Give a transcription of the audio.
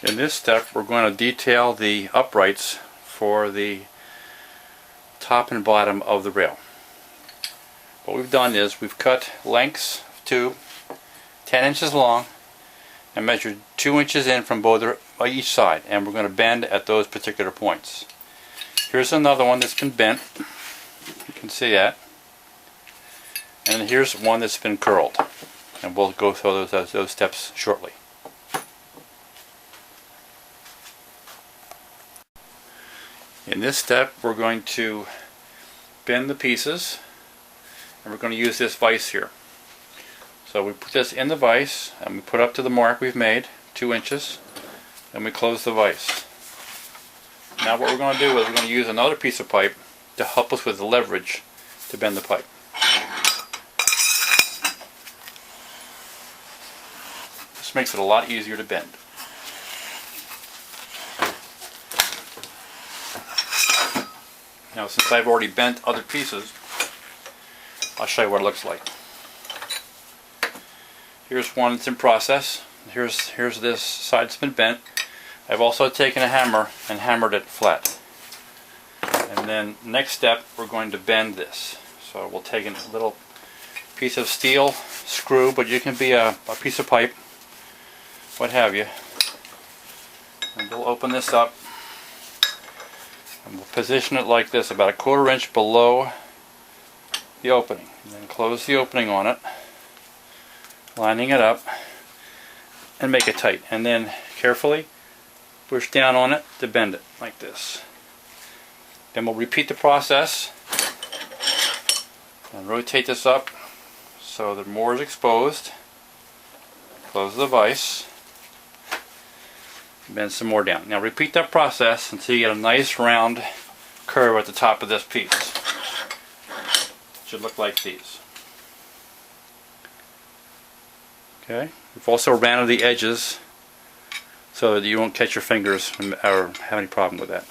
In this step we're going to detail the uprights for the top and bottom of the rail. What we've done is we've cut lengths of tube 10 inches long and measured 2 inches in from each side, and we're going to bend at those particular points. Here's another one that's been bent, you can see that, and here's one that's been curled, and we'll go through those steps shortly. In this step we're going to bend the pieces, and we're going to use this vise here. So we put this in the vise and we put up to the mark we've made, 2 inches, and we close the vise. Now what we're going to do is we're going to use another piece of pipe to help us with the leverage to bend the pipe. This makes it a lot easier to bend. Now, since I've already bent other pieces, I'll show you what it looks like. Here's one that's in process. Here's this side that's been bent. I've also taken a hammer and hammered it flat. And then next step we're going to bend this. So we'll take a little piece of steel screw, but you can be a piece of pipe, what have you. And we'll open this up. And we'll position it like this, about 1/4 inch below the opening. And then close the opening on it, lining it up, and make it tight. And then carefully push down on it to bend it like this. Then we'll repeat the process and rotate this up so that more is exposed. Close the vise. Bend some more down. Now repeat that process until you get a nice round curve at the top of this piece. It should look like these. Okay. We've also rounded the edges so that you won't catch your fingers or have any problem with that.